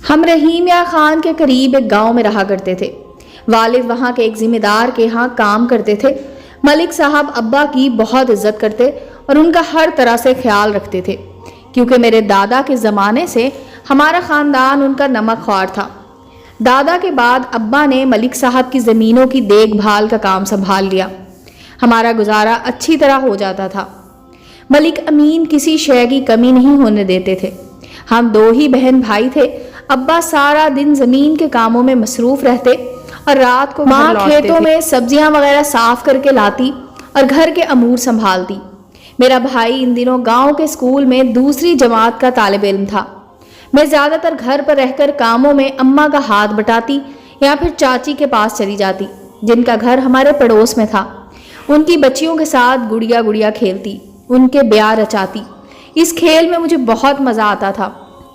ہم رحیمیہ خان کے قریب ایک گاؤں میں رہا کرتے تھے۔ والد وہاں کے ایک ذمہ دار کے ہاں کام کرتے تھے۔ ملک صاحب ابا کی بہت عزت کرتے اور ان کا ہر طرح سے خیال رکھتے تھے، کیونکہ میرے دادا کے زمانے سے ہمارا خاندان ان کا نمک خوار تھا۔ دادا کے بعد ابا نے ملک صاحب کی زمینوں کی دیکھ بھال کا کام سنبھال لیا۔ ہمارا گزارا اچھی طرح ہو جاتا تھا۔ ملک امین کسی شے کی کمی نہیں ہونے دیتے تھے۔ ہم 2 ہی بہن بھائی تھے۔ ابا سارا دن زمین کے کاموں میں مصروف رہتے اور رات کو ماں کھیتوں میں سبزیاں وغیرہ صاف کر کے لاتی اور گھر کے امور سنبھالتی۔ میرا بھائی ان دنوں گاؤں کے اسکول میں دوسری جماعت کا طالب علم تھا۔ میں زیادہ تر گھر پر رہ کر کاموں میں اماں کا ہاتھ بٹاتی یا پھر چاچی کے پاس چلی جاتی، جن کا گھر ہمارے پڑوس میں تھا۔ ان کی بچیوں کے ساتھ گڑیا گڑیا کھیلتی، ان کے بیاہ رچاتی۔ اس کھیل میں مجھے بہت مزہ آتا تھا۔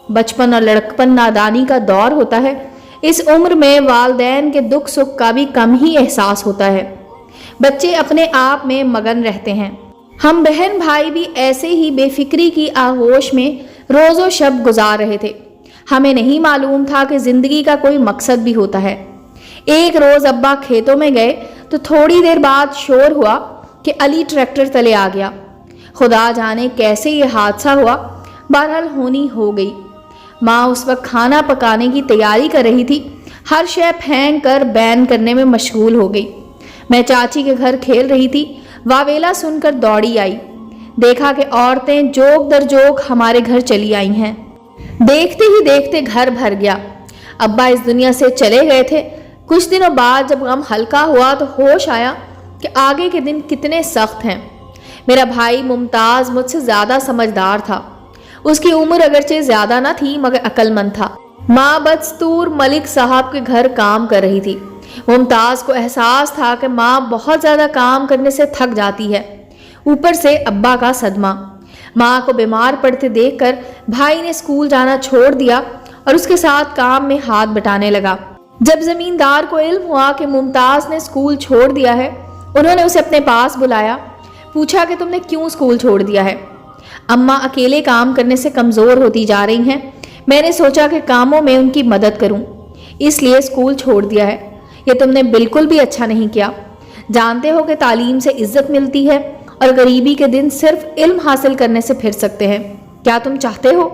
بچپن اور لڑکپن نادانی کا دور ہوتا ہے۔ اس عمر میں والدین کے دکھ سکھ کا بھی کم ہی احساس ہوتا ہے۔ بچے اپنے آپ میں مگن رہتے ہیں۔ ہم بہن بھائی بھی ایسے ہی بے فکری کی آغوش میں روز و شب گزار رہے تھے۔ ہمیں نہیں معلوم تھا کہ زندگی کا کوئی مقصد بھی ہوتا ہے۔ ایک روز ابا کھیتوں میں گئے تو تھوڑی دیر بعد شور ہوا کہ علی ٹریکٹر تلے آ گیا۔ خدا جانے کیسے یہ حادثہ ہوا، بہرحال ہونی ہو گئی۔ ماں اس وقت کھانا پکانے کی تیاری کر رہی تھی۔ ہر شے پھینک کر بین کرنے میں مشغول ہو گئی۔ میں چاچی کے گھر کھیل رہی تھی، واویلا سن کر دوڑی آئی۔ دیکھا کہ عورتیں جوک در جوک ہمارے گھر چلی آئی ہیں۔ دیکھتے ہی دیکھتے گھر بھر گیا۔ ابا اس دنیا سے چلے گئے تھے۔ کچھ دنوں بعد جب غم ہلکا ہوا تو ہوش آیا کہ آگے کے دن کتنے سخت ہیں۔ میرا بھائی ممتاز مجھ سے زیادہ سمجھدار تھا۔ اس کی عمر اگرچہ زیادہ نہ تھی مگر عقل مند تھا۔ ماں بدستور ملک صاحب کے گھر کام کر رہی تھی۔ ممتاز کو احساس تھا کہ ماں بہت زیادہ کام کرنے سے تھک جاتی ہے، اوپر سے ابا کا صدمہ۔ ماں کو بیمار پڑتے دیکھ کر بھائی نے اسکول جانا چھوڑ دیا اور اس کے ساتھ کام میں ہاتھ بٹانے لگا۔ جب زمیندار کو علم ہوا کہ ممتاز نے اسکول چھوڑ دیا ہے، انہوں نے اسے اپنے پاس بلایا، پوچھا کہ تم نے کیوں اسکول چھوڑ دیا ہے؟ اماں اکیلے کام کرنے سے کمزور ہوتی جا رہی ہیں۔ میں نے سوچا کہ کاموں میں ان کی مدد کروں، اس لیے اسکول چھوڑ دیا ہے۔ یہ تم نے بالکل بھی اچھا نہیں کیا۔ جانتے ہو کہ تعلیم سے عزت ملتی ہے اور غریبی کے دن صرف علم حاصل کرنے سے پھر سکتے ہیں۔ کیا تم چاہتے ہو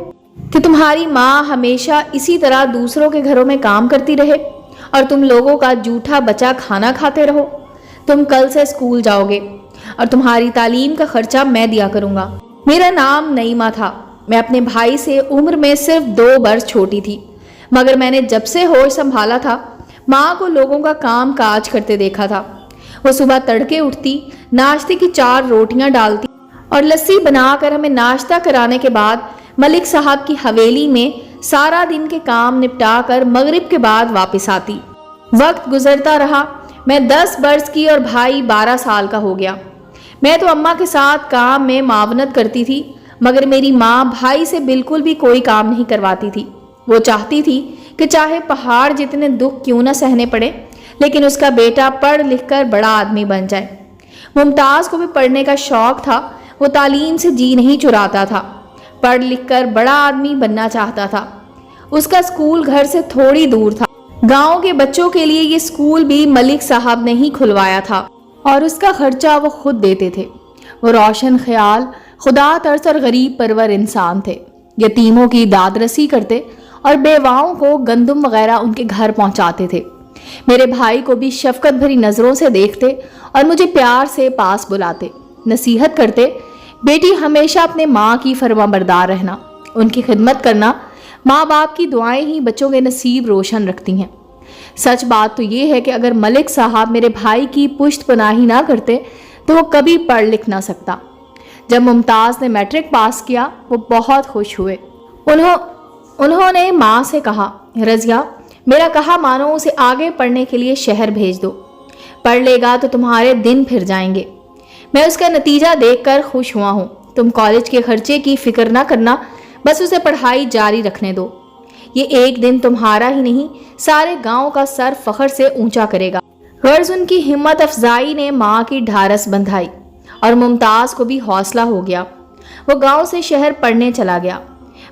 کہ تمہاری ماں ہمیشہ اسی طرح دوسروں کے گھروں میں کام کرتی رہے اور تم لوگوں کا جھوٹا بچا کھانا کھاتے رہو؟ تم کل سے اسکول جاؤ گے اور تمہاری تعلیم کا خرچہ میں دیا کروں گا۔ میرا نام نعیمہ تھا۔ میں اپنے بھائی سے عمر میں صرف 2 برس چھوٹی تھی، مگر میں نے جب سے ہوش سنبھالا تھا ماں کو لوگوں کا کام کاج کرتے دیکھا تھا۔ وہ صبح تڑکے اٹھتی، ناشتے کی 4 روٹیاں ڈالتی اور لسی بنا کر ہمیں ناشتہ کرانے کے بعد ملک صاحب کی حویلی میں سارا دن کے کام نپٹا کر مغرب کے بعد واپس آتی۔ وقت گزرتا رہا۔ میں 10 برس کی اور بھائی 12 سال کا ہو گیا۔ میں تو اماں کے ساتھ کام میں معاونت کرتی تھی، مگر میری ماں بھائی سے بالکل بھی کوئی کام نہیں کرواتی تھی۔ وہ چاہتی تھی کہ چاہے پہاڑ جتنے دکھ کیوں نہ سہنے پڑے، لیکن اس کا بیٹا پڑھ لکھ کر بڑا آدمی بن جائے۔ ممتاز کو بھی پڑھنے کا شوق تھا۔ وہ تعلیم سے جی نہیں چراتا تھا، پڑھ لکھ کر بڑا آدمی بننا چاہتا تھا۔ اس کا اسکول گھر سے تھوڑی دور تھا۔ گاؤں کے بچوں کے لیے یہ اسکول بھی ملک صاحب نے ہی کھلوایا تھا اور اس کا خرچہ وہ خود دیتے تھے۔ وہ روشن خیال، خدا ترس اور غریب پرور انسان تھے۔ یتیموں کی داد رسی کرتے اور بیواؤں کو گندم وغیرہ ان کے گھر پہنچاتے تھے۔ میرے بھائی کو بھی شفقت بھری نظروں سے دیکھتے اور مجھے پیار سے پاس بلاتے، نصیحت کرتے، بیٹی ہمیشہ اپنے ماں کی فرما بردار رہنا، ان کی خدمت کرنا۔ ماں باپ کی دعائیں ہی بچوں کے نصیب روشن رکھتی ہیں۔ سچ بات تو یہ ہے کہ اگر ملک صاحب میرے بھائی کی پشت پناہی نہ کرتے تو وہ کبھی پڑھ لکھ نہ سکتا۔ جب ممتاز نے میٹرک پاس کیا وہ بہت خوش ہوئے۔ انہوں نے ماں سے کہا، رضیہ میرا کہا مانو، اسے آگے پڑھنے کے لیے شہر بھیج دو، پڑھ لے گا تو تمہارے دن پھر جائیں گے۔ میں اس کا نتیجہ دیکھ کر خوش ہوا ہوں۔ تم کالج کے خرچے کی فکر نہ کرنا، بس اسے پڑھائی جاری رکھنے دو۔ یہ ایک دن تمہارا ہی نہیں سارے گاؤں کا سر فخر سے اونچا کرے گا۔ غرض ان کی ہمت افزائی نے ماں کی ڈھارس بندھائی اور ممتاز کو بھی حوصلہ ہو گیا۔ وہ گاؤں سے شہر پڑھنے چلا گیا۔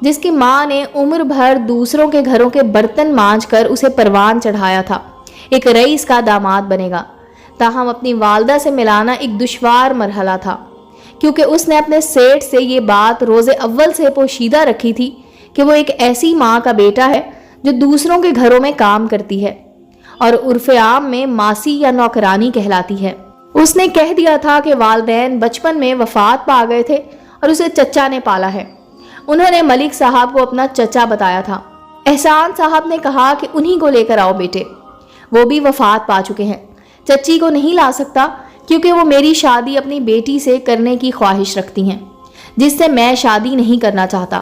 جس کی ماں نے عمر بھر دوسروں کے گھروں کے برتن مانج کر اسے پروان چڑھایا تھا ایک رئیس کا داماد بنے گا۔ تاہم اپنی والدہ سے ملانا ایک دشوار مرحلہ تھا، کیونکہ اس نے اپنے سیٹھ سے یہ بات روز اول سے پوشیدہ رکھی تھی کہ وہ ایک ایسی ماں کا بیٹا ہے جو دوسروں کے گھروں میں کام کرتی ہے اور عرف عام میں ماسی یا نوکرانی کہلاتی ہے۔ اس نے کہہ دیا تھا کہ والدین بچپن میں وفات پا گئے تھے اور اسے چچا نے پالا ہے۔ انہوں نے ملک صاحب کو اپنا چچا بتایا تھا۔ احسان صاحب نے کہا کہ انہی کو لے کر آؤ بیٹے، وہ بھی وفات پا چکے ہیں۔ چچی کو نہیں لا سکتا کیونکہ وہ میری شادی اپنی بیٹی سے کرنے کی خواہش رکھتی ہیں جس سے میں شادی نہیں کرنا چاہتا۔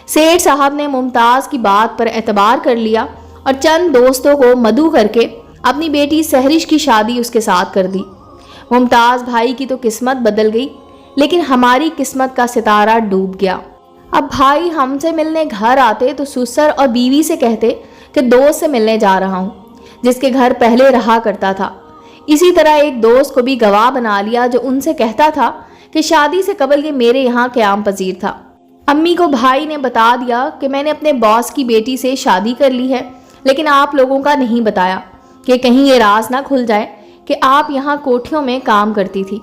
سیٹھ صاحب نے ممتاز کی بات پر اعتبار کر لیا اور چند دوستوں کو مدعو کر کے اپنی بیٹی سہرش کی شادی اس کے ساتھ کر دی۔ ممتاز بھائی کی تو قسمت بدل گئی، لیکن ہماری قسمت کا ستارہ ڈوب گیا۔ اب بھائی ہم سے ملنے گھر آتے تو سسر اور بیوی سے کہتے کہ دوست سے ملنے جا رہا ہوں جس کے گھر پہلے رہا کرتا تھا۔ اسی طرح ایک دوست کو بھی گواہ بنا لیا جو ان سے کہتا تھا کہ شادی سے قبل یہ میرے یہاں قیام پذیر تھا۔ امی کو بھائی نے بتا دیا کہ میں نے اپنے باس کی بیٹی سے شادی کر لی ہے، لیکن آپ لوگوں کا نہیں بتایا کہ کہیں یہ راز نہ کھل جائے کہ آپ یہاں کوٹھیوں میں کام کرتی تھی۔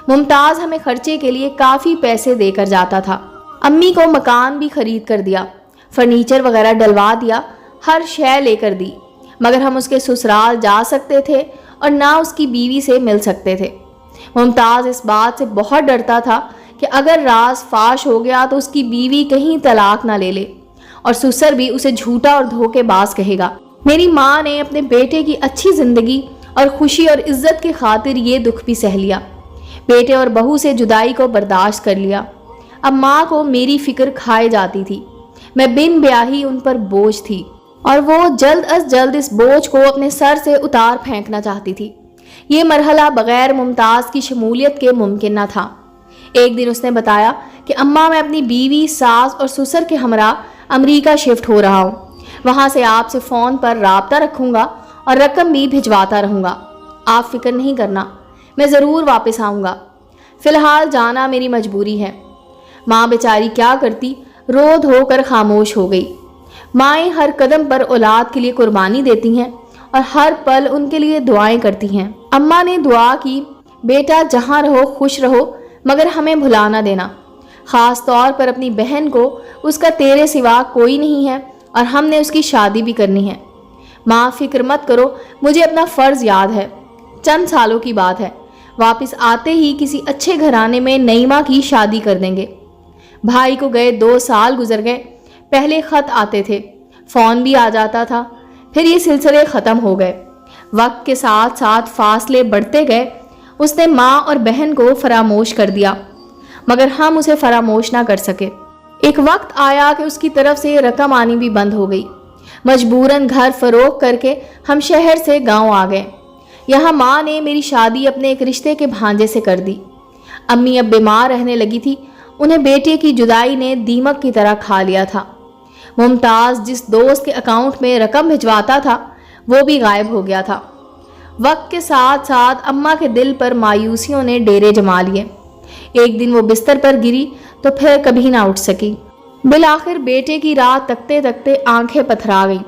ممتاز ہمیں خرچے کے لیے کافی پیسے دے کر جاتا تھا۔ امی کو مکان بھی خرید کر دیا، فرنیچر وغیرہ ڈلوا دیا، ہر شے لے کر دی، مگر ہم اس کے سسرال جا سکتے تھے اور نہ اس کی بیوی سے مل سکتے تھے۔ ممتاز اس بات سے بہت ڈرتا تھا کہ اگر راز فاش ہو گیا تو اس کی بیوی کہیں طلاق نہ لے لے اور سسر بھی اسے جھوٹا اور دھوکے باز کہے گا۔ میری ماں نے اپنے بیٹے کی اچھی زندگی اور خوشی اور عزت کی خاطر یہ دکھ بھی سہ لیا، بیٹے اور بہو سے جدائی کو برداشت کر لیا۔ اب ماں کو میری فکر کھائے جاتی تھی، میں بن بیاہی ان پر بوجھ تھی اور وہ جلد از جلد اس بوجھ کو اپنے سر سے اتار پھینکنا چاہتی تھی۔ یہ مرحلہ بغیر ممتاز کی شمولیت کے ممکن نہ تھا۔ ایک دن اس نے بتایا کہ اماں میں اپنی بیوی، ساس اور سسر کے ہمراہ امریکہ شفٹ ہو رہا ہوں، وہاں سے آپ سے فون پر رابطہ رکھوں گا اور رقم بھی بھجواتا رہوں گا۔ آپ فکر نہیں کرنا، میں ضرور واپس آؤں گا، فی الحال جانا میری مجبوری ہے۔ ماں بیچاری کیا کرتی، رو دھو کر خاموش ہو گئی۔ مائیں ہر قدم پر اولاد کے لیے قربانی دیتی ہیں اور ہر پل ان کے لیے دعائیں کرتی ہیں۔ اماں نے دعا کی، بیٹا جہاں رہو خوش رہو، مگر ہمیں بھلا نہ دینا، خاص طور پر اپنی بہن کو، اس کا تیرے سوا کوئی نہیں ہے اور ہم نے اس کی شادی بھی کرنی ہے۔ ماں فکر مت کرو، مجھے اپنا فرض یاد ہے، چند سالوں کی بات ہے، واپس آتے ہی کسی اچھے گھرانے میں نعیمہ کی شادی کر دیں گے۔ بھائی کو گئے 2 سال گزر گئے، پہلے خط آتے تھے، فون بھی آ جاتا تھا، پھر یہ سلسلے ختم ہو گئے۔ وقت کے ساتھ ساتھ فاصلے بڑھتے گئے۔ اس نے ماں اور بہن کو فراموش کر دیا، مگر ہم اسے فراموش نہ کر سکے۔ ایک وقت آیا کہ اس کی طرف سے رقم آنی بھی بند ہو گئی۔ مجبوراً گھر فروخت کر کے ہم شہر سے گاؤں آ گئے۔ یہاں ماں نے میری شادی اپنے ایک رشتے کے بھانجے سے کر دی۔ امی اب بیمار رہنے لگی تھی، انہیں بیٹے کی جدائی نے دیمک کی طرح کھا لیا تھا۔ ممتاز جس دوست کے اکاؤنٹ میں رقم بھجواتا تھا وہ بھی غائب ہو گیا تھا۔ وقت کے ساتھ ساتھ اماں کے دل پر مایوسیوں نے ڈیرے جما لیے۔ ایک دن وہ بستر پر گری تو پھر کبھی نہ اٹھ سکی۔ بالآخر بیٹے کی راہ تکتے تکتے آنکھیں پتھرا گئیں۔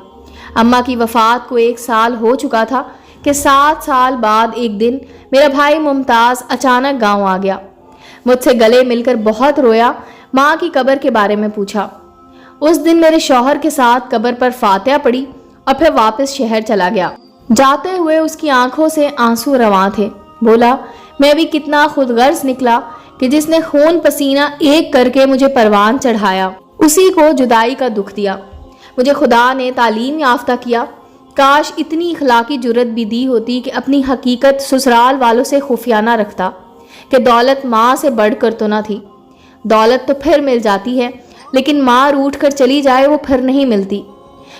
اماں کی وفات کو 1 سال ہو چکا تھا کہ 7 سال بعد ایک دن میرا بھائی ممتاز اچانک گاؤں آ گیا۔ مجھ سے گلے مل کر بہت رویا، ماں کی قبر کے بارے میں پوچھا۔ اس دن میرے شوہر کے ساتھ قبر پر فاتحہ پڑھی اور پھر واپس شہر چلا گیا۔ جاتے ہوئے اس کی آنکھوں سے آنسو رواں تھے۔ بولا، میں بھی کتنا خود غرض نکلا کہ جس نے خون پسینہ ایک کر کے مجھے پروان چڑھایا، اسی کو جدائی کا دکھ دیا۔ مجھے خدا نے تعلیم یافتہ کیا، کاش اتنی اخلاقی جرت بھی دی ہوتی کہ اپنی حقیقت سسرال والوں سے خفیہ نہ رکھتا، کہ دولت ماں سے بڑھ کر تو نہ تھی۔ دولت تو پھر مل جاتی ہے، لیکن ماں روٹھ کر چلی جائے وہ پھر نہیں ملتی۔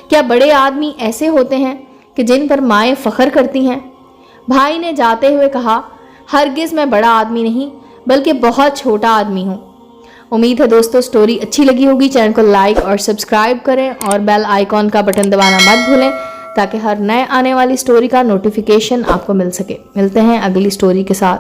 کیا بڑے آدمی ایسے ہوتے ہیں کہ جن پر مائیں فخر کرتی ہیں؟ بھائی نے جاتے ہوئے کہا، ہرگز میں بڑا آدمی نہیں بلکہ بہت چھوٹا آدمی ہوں۔ امید ہے دوستو سٹوری اچھی لگی ہوگی۔ چینل کو لائک اور سبسکرائب کریں اور بیل آئیکن کا بٹن دبانا مت بھولیں تاکہ ہر نئے آنے والی سٹوری کا نوٹیفیکیشن آپ کو مل سکے۔ ملتے ہیں اگلی سٹوری کے ساتھ۔